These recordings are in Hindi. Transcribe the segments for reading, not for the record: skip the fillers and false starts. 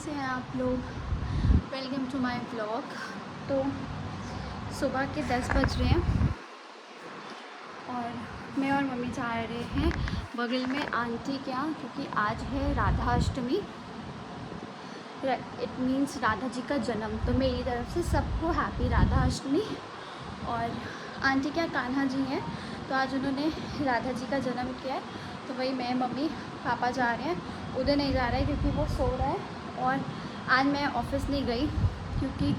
कैसे हैं आप लोग। Welcome to my blog. तो सुबह के 10 बज रहे हैं और मैं और मम्मी जा रहे हैं बगल में आंटी के यहाँ, क्योंकि आज है राधा अष्टमी। इट मीन्स राधा जी का जन्म। तो मेरी तरफ से सबको हैप्पी राधा अष्टमी। और आंटी क्या कान्हा जी हैं, तो आज उन्होंने राधा जी का जन्म किया है। तो वही मैं, मम्मी, पापा जा रहे हैं। उधर नहीं जा रहा है क्योंकि वो सो रहा है। और आज मैं ऑफिस नहीं गई क्योंकि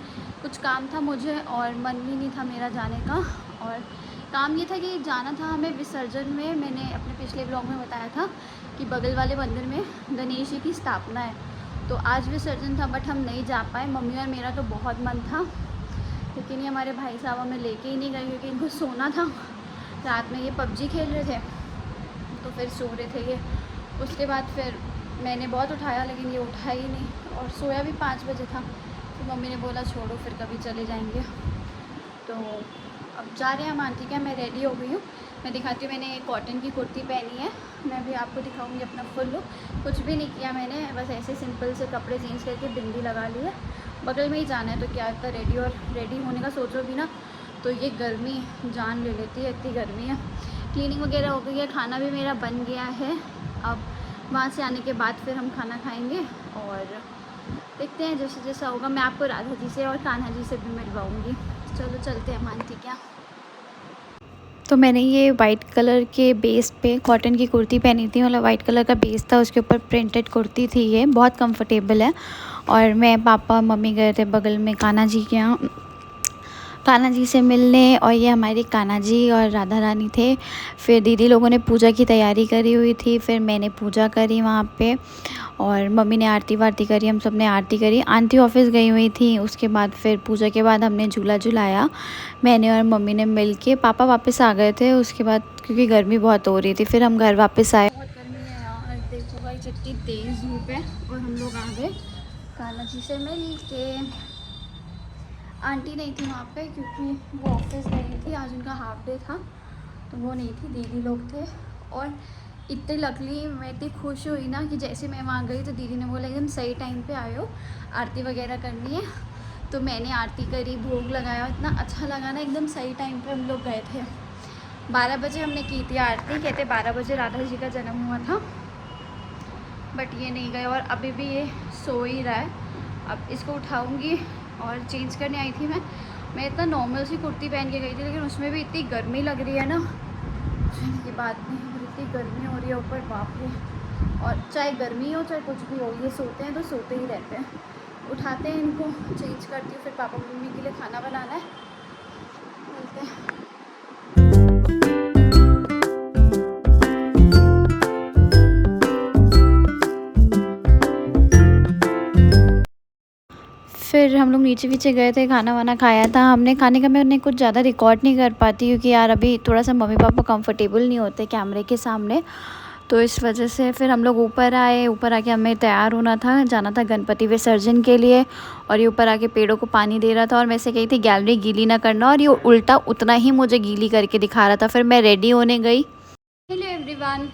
कुछ काम था मुझे और मन भी नहीं था मेरा जाने का। और काम ये था कि जाना था हमें विसर्जन में। मैंने अपने पिछले ब्लॉग में बताया था कि बगल वाले मंदिर में गणेश जी की स्थापना है, तो आज विसर्जन था बट हम नहीं जा पाए। मम्मी और मेरा तो बहुत मन था, लेकिन ये हमारे भाई साहब हमें लेके ही नहीं गए क्योंकि इनको सोना था। रात में ये पबजी खेल रहे थे तो फिर सो रहे थे ये। उसके बाद फिर मैंने बहुत उठाया लेकिन ये उठा ही नहीं, और सोया भी 5 बजे था। तो मम्मी ने बोला छोड़ो, फिर कभी चले जाएंगे। तो अब जा रहे हैं हम आंटी के। मैं रेडी हो गई हूँ, मैं दिखाती हूँ। मैंने एक कॉटन की कुर्ती पहनी है, मैं भी आपको दिखाऊंगी अपना फुल लुक। कुछ भी नहीं किया मैंने, बस ऐसे सिंपल से कपड़े चेंज करके बिंदी लगा ली है। बगल में ही जाना है तो क्या इतना रेडी, और रेडी होने का सोचो भी ना तो ये गर्मी जान ले लेती है, इतनी गर्मी है। क्लीनिंग वगैरह हो गई है, खाना भी मेरा बन गया है। अब वहाँ से आने के बाद फिर हम खाना खाएंगे और देखते हैं जैसे जैसा होगा। मैं आपको राधा जी से और कान्हा जी से भी मिलवाऊँगी। चलो चलते हैं आंटी क्या। तो मैंने ये वाइट कलर के बेस पे कॉटन की कुर्ती पहनी थी, मतलब वाइट कलर का बेस था, उसके ऊपर प्रिंटेड कुर्ती थी। ये बहुत कंफर्टेबल है। और मैं, पापा, मम्मी गए थे बगल में कान्हा जी के यहाँ कान्हा जी से मिलने। और ये हमारी कान्हा जी और राधा रानी थे। फिर दीदी लोगों ने पूजा की तैयारी करी हुई थी, फिर मैंने पूजा करी वहाँ पे, और मम्मी ने आरती वारती करी, हम सब ने आरती करी। आंटी ऑफिस गई हुई थी। उसके बाद फिर पूजा के बाद हमने झूला झुलाया, मैंने और मम्मी ने मिल के। पापा वापस आ गए थे उसके बाद क्योंकि गर्मी बहुत हो रही थी, फिर हम घर वापस आए। बहुत गर्मी है यार, देखो भाई इतनी तेज़ धूप है। और हम लोग आ गए कान्हा जी से मिल के। आंटी नहीं थी वहाँ पे क्योंकि वो ऑफिस गई थी, आज उनका हाफ डे था तो वो नहीं थी, दीदी लोग थे। और इतने लकली मैं इतनी खुश हुई ना कि जैसे मैं वहाँ गई तो दीदी ने बोला एकदम सही टाइम पे आए हो, आरती वगैरह करनी है। तो मैंने आरती करी, भोग लगाया, इतना अच्छा लगा ना, एकदम सही टाइम पे हम लोग गए थे। 12 बजे हमने की थी आरती, कहते 12 बजे राधा जी का जन्म हुआ था, बट ये नहीं गए और अभी भी ये सो ही रहा है। अब इसको उठाऊँगी। और चेंज करने आई थी मैं इतना नॉर्मल सी कुर्ती पहन के गई थी, लेकिन उसमें भी इतनी गर्मी लग रही है ना, की बात नहीं। और इतनी गर्मी हो रही है ऊपर, बाप रे। और चाहे गर्मी हो चाहे कुछ भी हो, ये सोते हैं तो सोते ही रहते हैं। उठाते हैं इनको, चेंज करती हूँ, फिर पापा मम्मी के लिए खाना बनाना है। मिलते हैं। फिर हम लोग नीचे वीचे गए थे, खाना वाना खाया था हमने। खाने का मैंने कुछ ज़्यादा रिकॉर्ड नहीं कर पाती क्योंकि यार अभी थोड़ा सा मम्मी पापा कंफर्टेबल नहीं होते कैमरे के सामने, तो इस वजह से फिर हम लोग ऊपर आए। ऊपर आके हमें तैयार होना था, जाना था गणपति विसर्जन के लिए। और ये ऊपर आके पेड़ों को पानी दे रहा था और मैं से कही थी गैलरी गीली ना करना, और ये उल्टा उतना ही मुझे गीली करके दिखा रहा था। फिर मैं रेडी होने गई। हेलो एवरीवन,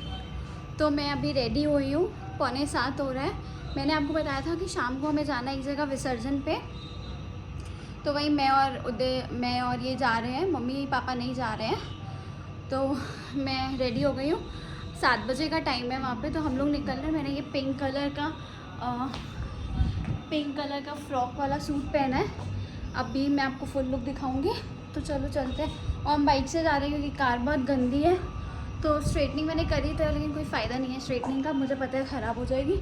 तो मैं अभी रेडी हुई हूँ, 6:45 हो रहा है। मैंने आपको बताया था कि शाम को हमें जाना है एक जगह विसर्जन पे, तो वही मैं और ये जा रहे हैं, मम्मी पापा नहीं जा रहे हैं। तो मैं रेडी हो गई हूँ, 7 बजे का टाइम है वहाँ पे, तो हम लोग निकल रहे हैं। मैंने ये पिंक कलर का फ्रॉक वाला सूट पहना है। अभी मैं आपको फुल लुक दिखाऊंगी, तो चलो चलते हैं। और हम बाइक से जा रहे हैं क्योंकि कार बहुत गंदी है। तो स्ट्रेटनिंग मैंने करी था लेकिन कोई फ़ायदा नहीं है स्ट्रेटनिंग का, मुझे पता है ख़राब हो जाएगी।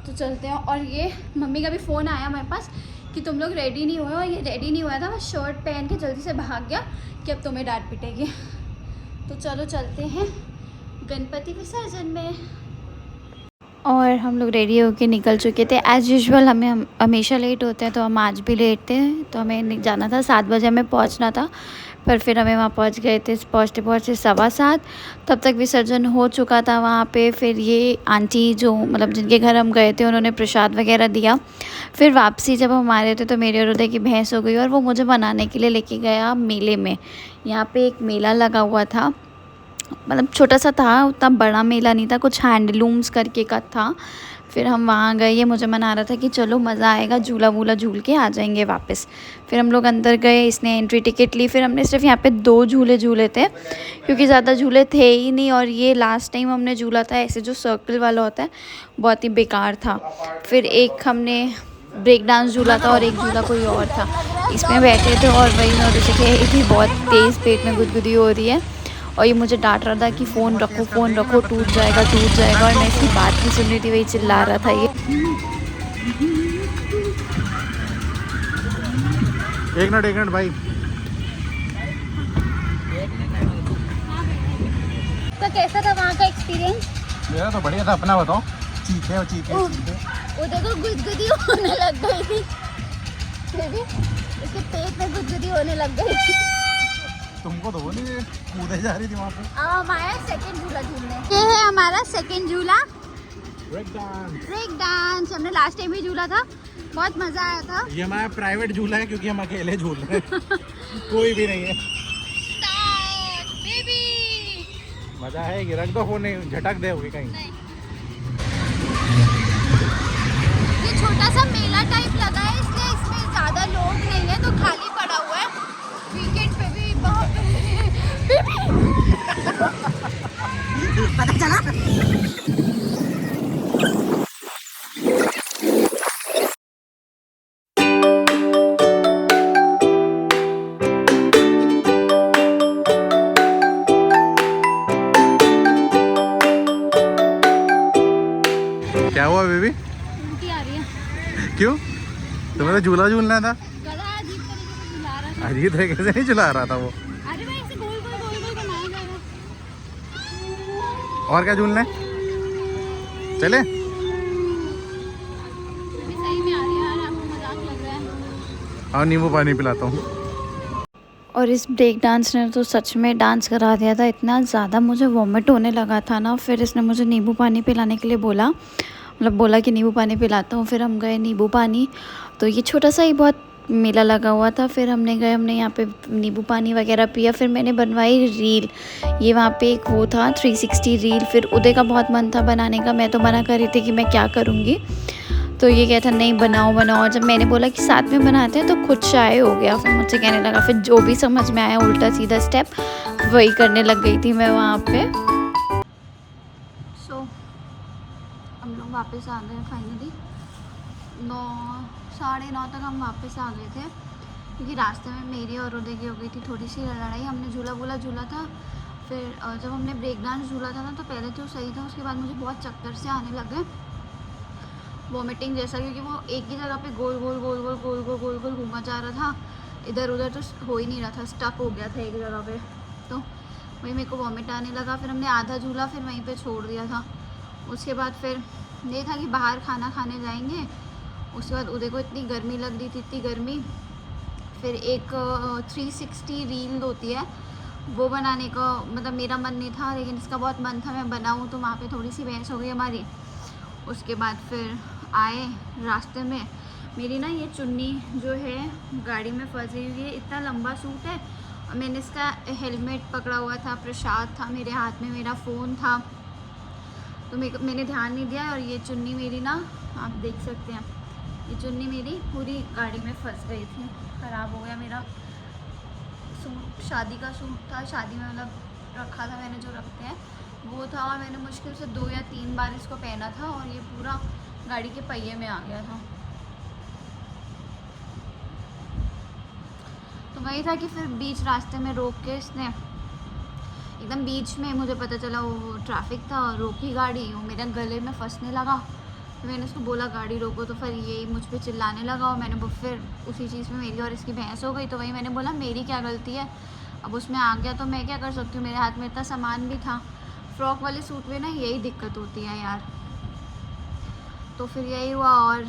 तो चलते हैं। और ये मम्मी का भी फ़ोन आया मेरे पास कि तुम लोग रेडी नहीं हुए, और ये रेडी नहीं हुआ था, बस शर्ट पहन के जल्दी से भाग गया कि अब तुम्हें डांट पिटेगी। तो चलो चलते हैं गणपति विसर्जन में। और हम लोग रेडी होके निकल चुके थे। एज़ यूजुअल हम हमेशा लेट होते हैं, तो हम आज भी लेट थे। तो हमें जाना था 7 बजे, हमें पहुंचना था, पर फिर हमें वहाँ पहुंच गए थे, पहुँचते 7:15। तब तक विसर्जन हो चुका था वहाँ पे। फिर ये आंटी जो मतलब जिनके घर हम गए थे, उन्होंने प्रसाद वगैरह दिया। फिर वापसी जब हम आ रहे थे तो मेरे और उदय की भैंस हो गई, और वो मुझे बनाने के लिए लेके गया मेले में। यहाँ पे एक मेला लगा हुआ था मतलब छोटा सा था, उतना बड़ा मेला नहीं था, कुछ हैंडलूम्स करके का था। फिर हम वहाँ गए, ये मुझे मना रहा था कि चलो मज़ा आएगा, झूला वूला झूल के आ जाएंगे वापस। फिर हम लोग अंदर गए, इसने एंट्री टिकट ली। फिर हमने सिर्फ यहाँ पे 2 झूले झूले थे क्योंकि ज़्यादा झूले थे ही नहीं, और ये लास्ट टाइम हमने झूला था ऐसे जो सर्कल वाला होता है, बहुत ही बेकार था। फिर एक हमने ब्रेक डांस झूला था और एक झूला कोई और था, इसमें बैठे थे और वही मैं उधर से कह रही थी बहुत तेज़ पेट में गुदगुदी हो रही है, और ये मुझे डांट रहा था कि फ़ोन रखो टूट जाएगा। और मैं इसकी बात नहीं सुन रही थी, वही चिल्ला रहा था ये। एक मिनट भाई। तो कैसा था वहाँ का एक्सपीरियंस? मेरा तो बढ़िया था, अपना बताओ। चीखे वो देखो गुदगुदी होने लग गई थी, इसके पेट में गुदगुदी होने लग गई थी। तुमको तो वो नहीं कूदे जा रही थी वहाँ पे। हमारा सेकंड झूला झूलने, ये है हमारा सेकंड झूला, ब्रेक डांस। हमने लास्ट टाइम भी झूला था, बहुत मजा आया था। ये हमारा प्राइवेट झूला है क्योंकि हम अकेले झूल रहे हैं कोई भी नहीं है। मजा है कि रख दो फोन, नहीं झटक दे होगी कहीं। ये छोटा सा मेला टाइप लगा है, इसलिए इसमें ज्यादा लोग नहीं है, तो खाली पड़ा हुआ है। वीकेंड पे भी बहुत पता चला। क्या हुआ बेबी? उल्टी आ रही है। क्यों? तुम्हें तो झूला झूलना था। अजीब तरीके से झुला रहा था। अजीब तरीके से नहीं झुला रहा था वो। अरे भाई ऐसे गोल गोल बनाया जा रहा। और क्या झूलना है? चले? सही में आ रही है यार, आपको मजाक लग रहा है। और नींबू पानी पिलाता हूँ। और इस ब्रेक डांस ने तो सच में डांस करा दिया था, इतना ज़्यादा मुझे वॉमिट होने लगा था ना। फिर इसने मुझे नींबू पानी पिलाने के लिए बोला, मतलब बोला कि नींबू पानी पिलाता हूँ। फिर हम गए नींबू पानी, तो ये छोटा सा ही बहुत मेला लगा हुआ था। फिर हमने यहाँ पे नींबू पानी वगैरह पिया। फिर मैंने बनवाई रील, ये वहाँ पे एक वो था 360 रील। फिर उदय का बहुत मन था बनाने का, मैं तो मना कर रही थी कि मैं क्या करूँगी, तो ये कहता नहीं बनाओ। और जब मैंने बोला कि साथ में बनाते हैं तो खुद शाय हो गया, फिर मुझसे कहने लगा। फिर जो भी समझ में आया उल्टा सीधा स्टेप वही करने लग गई थी मैं वहाँ पे। हम लोग वापस आ गए फाइनली, 9-9:30 तक हम वापस आ गए थे, क्योंकि रास्ते में मेरी और उदय की हो गई थी थोड़ी सी लड़ाई। हमने झूला वूला झूला था। फिर जब हमने ब्रेक डांस झूला था ना, तो पहले तो सही था, उसके बाद मुझे बहुत चक्कर से आने लग गए, वॉमिटिंग जैसा, क्योंकि वो एक ही जगह पे गोल गोल घूमा जा रहा था, इधर उधर तो हो ही नहीं रहा था, स्टक हो गया था एक जगह पे, तो वही मेरे को वॉमिट आने लगा। फिर हमने आधा झूला फिर वहीं पे छोड़ दिया था। उसके बाद फिर ये था कि बाहर खाना खाने जाएंगे। उसके बाद उदय को इतनी गर्मी लग रही थी, इतनी गर्मी। फिर एक 360 रील होती है, वो बनाने का मतलब मेरा मन नहीं था, लेकिन इसका बहुत मन था मैं बनाऊँ, तो वहाँ पे थोड़ी सी बहस हो गई हमारी। उसके बाद फिर आए रास्ते में, मेरी ना ये चुन्नी जो है गाड़ी में फंसी हुई है, इतना लंबा सूट है, और मैंने इसका हेलमेट पकड़ा हुआ था, प्रसाद था मेरे हाथ में, मेरा फ़ोन था, तो मैंने ध्यान नहीं दिया। और ये चुन्नी मेरी ना, आप देख सकते हैं, ये चुन्नी मेरी पूरी गाड़ी में फंस गई थी, ख़राब हो गया मेरा सूट। शादी का सूट था, शादी में मतलब रखा था मैंने, जो रखते हैं वो था, और मैंने मुश्किल से 2 या 3 बार इसको पहना था, और ये पूरा गाड़ी के पहिए में आ गया था। तो वही था कि फिर बीच रास्ते में रोक के इसने, एकदम बीच में मुझे पता चला वो ट्रैफिक था, रोकी गाड़ी, वो मेरे गले में फंसने लगा। तो मैंने उसको बोला गाड़ी रोको, तो फिर ये मुझ पे चिल्लाने लगा, और मैंने फिर उसी चीज़ में मेरी और इसकी बहस हो गई। तो वही मैंने बोला मेरी क्या गलती है, अब उसमें आ गया तो मैं क्या कर सकती हूँ, मेरे हाथ में इतना सामान भी था। फ्रॉक वाले सूट में ना यही दिक्कत होती है यार। तो फिर यही हुआ, और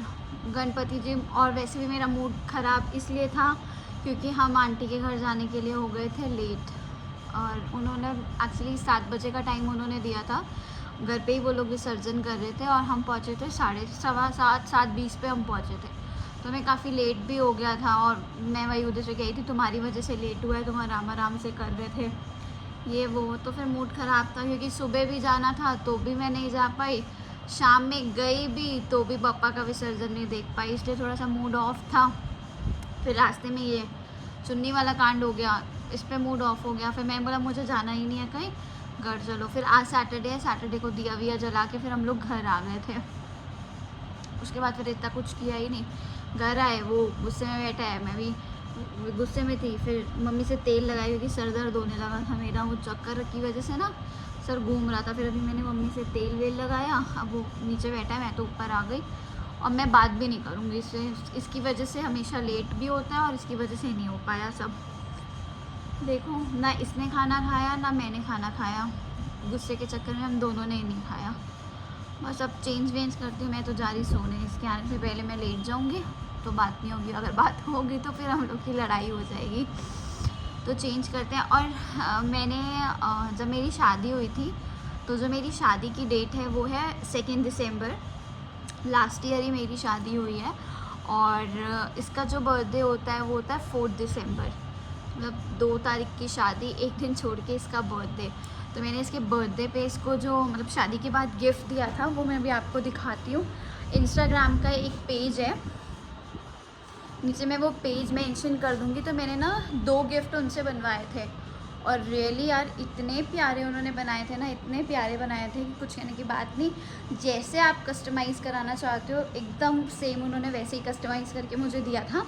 गणपति जी, और वैसे भी मेरा मूड ख़राब इसलिए था क्योंकि हम आंटी के घर जाने के लिए हो गए थे लेट, और उन्होंने एक्चुअली 7 बजे का टाइम उन्होंने दिया था, घर पे ही वो लोग विसर्जन कर रहे थे, और हम पहुँचे थे 7:15 7:20 पे हम पहुँचे थे, तो मैं काफ़ी लेट भी हो गया था। और मैं वही उधर से कही थी तुम्हारी वजह से लेट हुआ है, तुम आराम से कर रहे थे, ये वो, तो फिर मूड ख़राब था क्योंकि सुबह भी जाना था तो भी मैं नहीं जा पाई, शाम में गई भी तो भी पापा का विसर्जन नहीं देख पाई, इसलिए थोड़ा सा मूड ऑफ था। फिर रास्ते में ये चुन्नी वाला कांड हो गया, इस पे मूड ऑफ हो गया। फिर मैं बोला मुझे जाना ही नहीं है कहीं, घर चलो। फिर आज सैटरडे है, सैटरडे को दिया विया जला के फिर हम लोग घर आ गए थे। उसके बाद फिर इतना कुछ किया ही नहीं, घर आए, वो गुस्से में बैठा है, मैं भी गुस्से में थी। फिर मम्मी से तेल लगाई क्योंकि सर दर्द होने लगा था मेरा, वो चक्कर की वजह से ना सर घूम रहा था। फिर अभी मैंने मम्मी से तेल वेल लगाया, अब वो नीचे बैठा है, मैं तो ऊपर आ गई। और मैं बात भी नहीं करूँगी इससे, इसकी वजह से हमेशा लेट भी होता है और इसकी वजह से नहीं हो पाया सब। देखो ना इसने खाना खाया ना मैंने खाना खाया, गुस्से के चक्कर में हम दोनों ने ही नहीं खाया। बस अब चेंज वेंज करती हूँ, मैं तो जा रही सोने, इसके आने से पहले मैं लेट जाऊँगी तो बात नहीं होगी, अगर बात होगी तो फिर हम लोग की लड़ाई हो जाएगी। तो चेंज करते हैं। और मैंने जब मेरी शादी हुई थी तो जो मेरी शादी की डेट है वो है 2 दिसंबर, लास्ट ईयर ही मेरी शादी हुई है। और इसका जो बर्थडे होता है वो होता है 4 दिसंबर, मतलब 2 तारीख की शादी, एक दिन छोड़ के इसका बर्थडे। तो मैंने इसके बर्थडे पे इसको जो मतलब शादी के बाद गिफ्ट दिया था वो मैं भी आपको दिखाती हूँ। इंस्टाग्राम का एक पेज है, नीचे मैं वो पेज मेंशन कर दूँगी। तो मैंने ना 2 गिफ्ट उनसे बनवाए थे और रियली यार इतने प्यारे उन्होंने बनाए थे ना, इतने प्यारे बनाए थे कि कुछ कहने की बात नहीं। जैसे आप कस्टमाइज़ कराना चाहते हो एकदम सेम उन्होंने वैसे ही कस्टमाइज़ करके मुझे दिया था।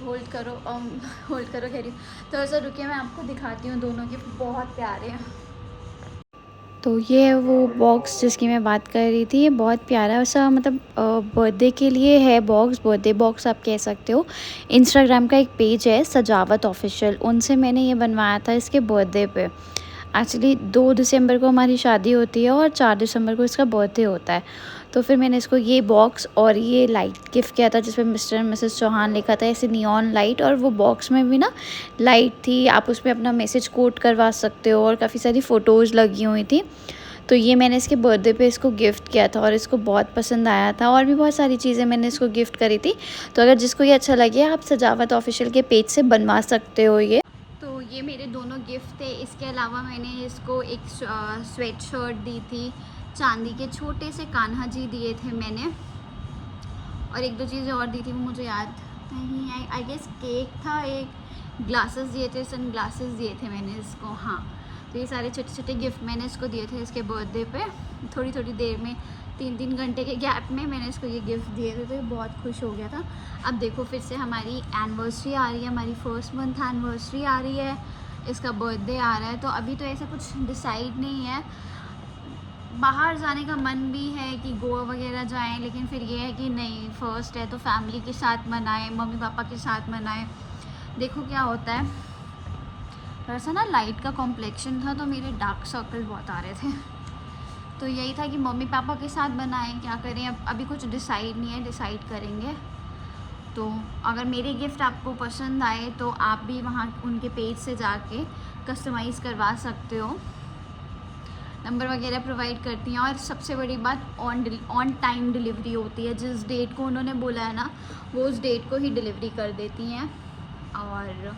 होल्ड करो, होल्ड करो कह रही हूँ, थोड़ा सा रुकिए, मैं आपको दिखाती हूँ, दोनों के बहुत प्यारे हैं। तो ये है वो बॉक्स जिसकी मैं बात कर रही थी, ये बहुत प्यारा सा मतलब बर्थडे के लिए है बॉक्स, बर्थडे बॉक्स आप कह सकते हो। इंस्टाग्राम का एक पेज है सजावट ऑफिशियल, उनसे मैंने ये बनवाया था इसके बर्थडे पे। एक्चुअली 2 दिसंबर को हमारी शादी होती है और 4 दिसंबर को इसका बर्थडे होता है। तो फिर मैंने इसको ये बॉक्स और ये लाइट गिफ्ट किया था जिसपे मिस्टर एंड मिसेस चौहान लिखा था, ऐसे नियॉन लाइट, और वो बॉक्स में भी ना लाइट थी, आप उसमें अपना मैसेज कोड करवा सकते हो और काफ़ी सारी फ़ोटोज़ लगी हुई थी। तो ये मैंने इसके बर्थडे पे इसको गिफ्ट किया था और इसको बहुत पसंद आया था, और भी बहुत सारी चीज़ें मैंने इसको गिफ्ट करी थी। तो अगर जिसको ये अच्छा लगे आप सजावट ऑफिशियल के पेज से बनवा सकते हो ये। तो ये मेरे दोनों गिफ्ट थे। इसके अलावा मैंने इसको एक स्वेट शर्ट दी थी, चांदी के छोटे से कान्हा जी दिए थे मैंने, और एक दो चीज़ें और दी थी वो मुझे याद नहीं, आई गेस केक था, एक ग्लासेस दिए थे, सन ग्लासेस दिए थे मैंने इसको, हाँ। तो ये सारे छोटे छोटे गिफ्ट मैंने इसको दिए थे इसके बर्थडे पे, थोड़ी थोड़ी देर में, 3-3 घंटे के गैप में मैंने इसको ये गिफ्ट दिए थे, तो ये बहुत खुश हो गया था। अब देखो फिर से हमारी एनिवर्सरी आ रही है, हमारी 1st मंथ एनिवर्सरी आ रही है, इसका बर्थडे आ रहा है। तो अभी तो ऐसा कुछ डिसाइड नहीं है, बाहर जाने का मन भी है कि गोवा वगैरह जाएं, लेकिन फिर ये है कि नहीं, फर्स्ट है तो फैमिली के साथ मनाएं, मम्मी पापा के साथ मनाएं, देखो क्या होता है। थोड़ा सा ना लाइट का कॉम्प्लेक्शन था तो मेरे डार्क सर्कल बहुत आ रहे थे, तो यही था कि मम्मी पापा के साथ बनाएं, क्या करें, अब अभी कुछ डिसाइड नहीं है, डिसाइड करेंगे। तो अगर मेरे गिफ्ट आपको पसंद आए तो आप भी वहाँ उनके पेज से जाके कस्टमाइज़ करवा सकते हो, नंबर वगैरह प्रोवाइड करती हैं। और सबसे बड़ी बात ऑन टाइम डिलीवरी होती है, जिस डेट को उन्होंने बोला है ना वो उस डेट को ही डिलीवरी कर देती हैं। और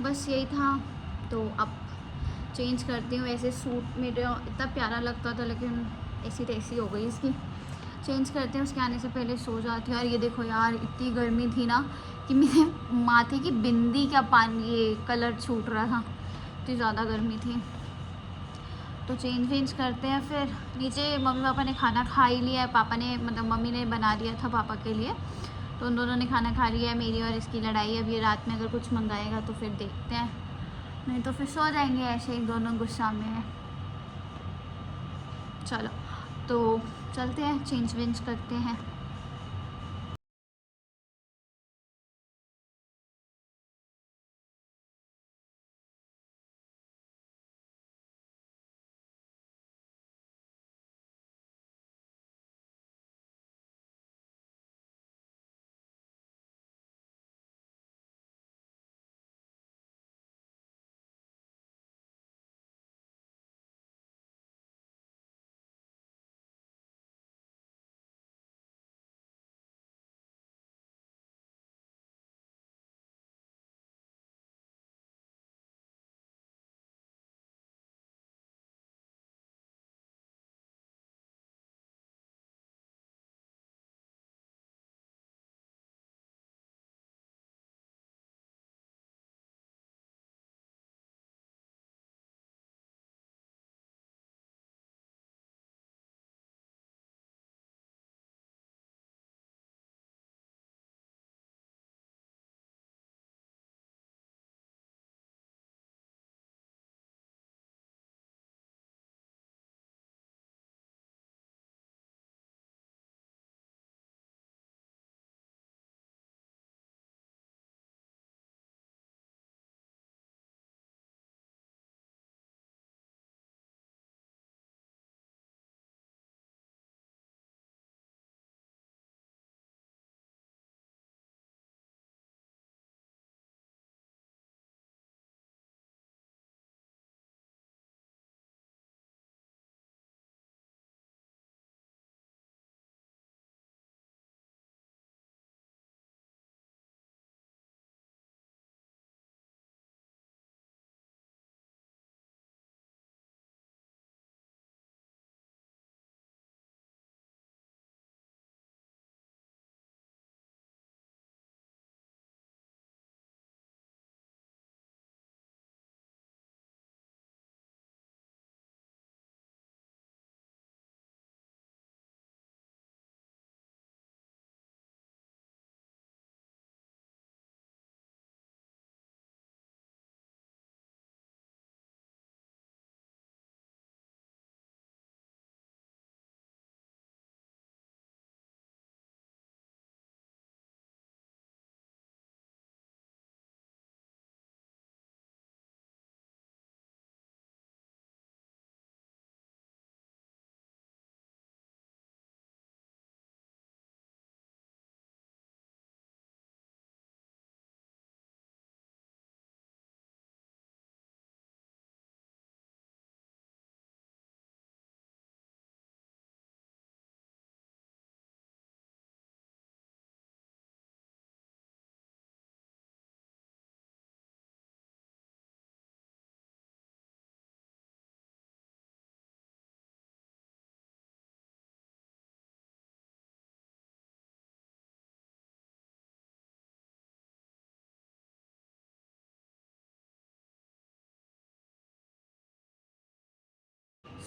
बस यही था। तो अब चेंज करती हूँ, ऐसे सूट मेरा इतना प्यारा लगता था लेकिन ऐसी तैसी हो गई इसकी, चेंज करते हैं, उसके आने से पहले सो जाती हूँ। और ये देखो यार इतनी गर्मी थी ना कि मेरे माथे की बिंदी का पानी ये कलर छूट रहा था, इतनी ज़्यादा गर्मी थी। तो चेंज वेंज करते हैं, फिर नीचे मम्मी पापा ने खाना खा ही लिया है, पापा ने मतलब मम्मी ने बना दिया था पापा के लिए, तो उन दोनों ने खाना खा लिया है। मेरी और इसकी लड़ाई, अब ये रात में अगर कुछ मंगाएगा तो फिर देखते हैं, नहीं तो फिर सो जाएंगे ऐसे ही दोनों गुस्सा में है। चलो तो चलते हैं, चेंज वेंज करते हैं।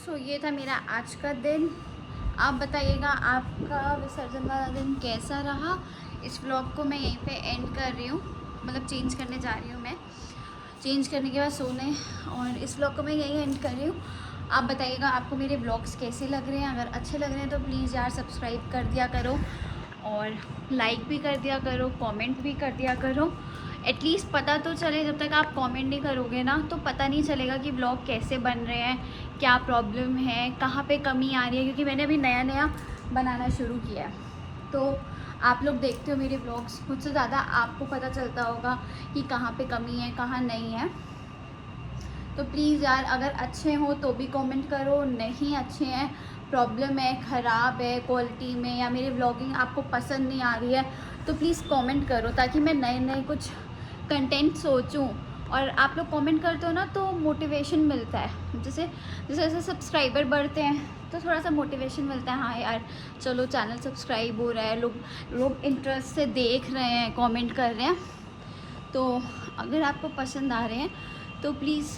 सो ये था मेरा आज का दिन। आप बताइएगा आपका विसर्जन वाला दिन कैसा रहा। इस व्लॉग को मैं यहीं पे एंड कर रही हूँ, मतलब चेंज करने जा रही हूँ मैं, चेंज करने के बाद सोने, और इस व्लॉग को मैं यहीं एंड कर रही हूँ। आप बताइएगा आपको मेरे व्लॉग्स कैसे लग रहे हैं। अगर अच्छे लग रहे हैं तो प्लीज़ यार सब्सक्राइब कर दिया करो, और लाइक भी कर दिया करो, कमेंट भी कर दिया करो। एटलीस्ट पता तो चले, जब तक आप कमेंट नहीं करोगे ना तो पता नहीं चलेगा कि व्लॉग कैसे बन रहे हैं, क्या प्रॉब्लम है, कहाँ पे कमी आ रही है, क्योंकि मैंने अभी नया नया बनाना शुरू किया है। तो आप लोग देखते हो मेरे व्लॉग्स, मुझसे ज़्यादा आपको पता चलता होगा कि कहाँ पे कमी है, कहाँ नहीं है। तो प्लीज़ यार अगर अच्छे हो तो भी कमेंट करो, नहीं अच्छे हैं, प्रॉब्लम है, ख़राब है क्वालिटी में, या मेरी व्लॉगिंग आपको पसंद नहीं आ रही है, तो प्लीज़ कमेंट करो, ताकि मैं नए नए कुछ कंटेंट सोचूं। और आप लोग कमेंट करते हो ना तो मोटिवेशन मिलता है, जैसे जैसे जैसे सब्सक्राइबर बढ़ते हैं तो थोड़ा सा मोटिवेशन मिलता है, हाँ यार चलो चैनल सब्सक्राइब हो रहा है, लोग इंटरेस्ट से देख रहे हैं, कमेंट कर रहे हैं। तो अगर आपको पसंद आ रहे हैं तो प्लीज़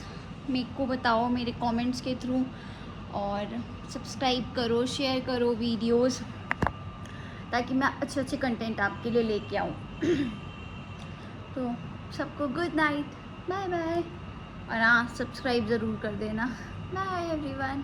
मेरे को बताओ मेरे कमेंट्स के थ्रू, और सब्सक्राइब करो, शेयर करो वीडियोस, ताकि मैं अच्छे अच्छे कंटेंट आपके लिए लेके आऊँ। तो सबको गुड नाइट, बाय बाय, और हाँ सब्सक्राइब ज़रूर कर देना। Bye everyone.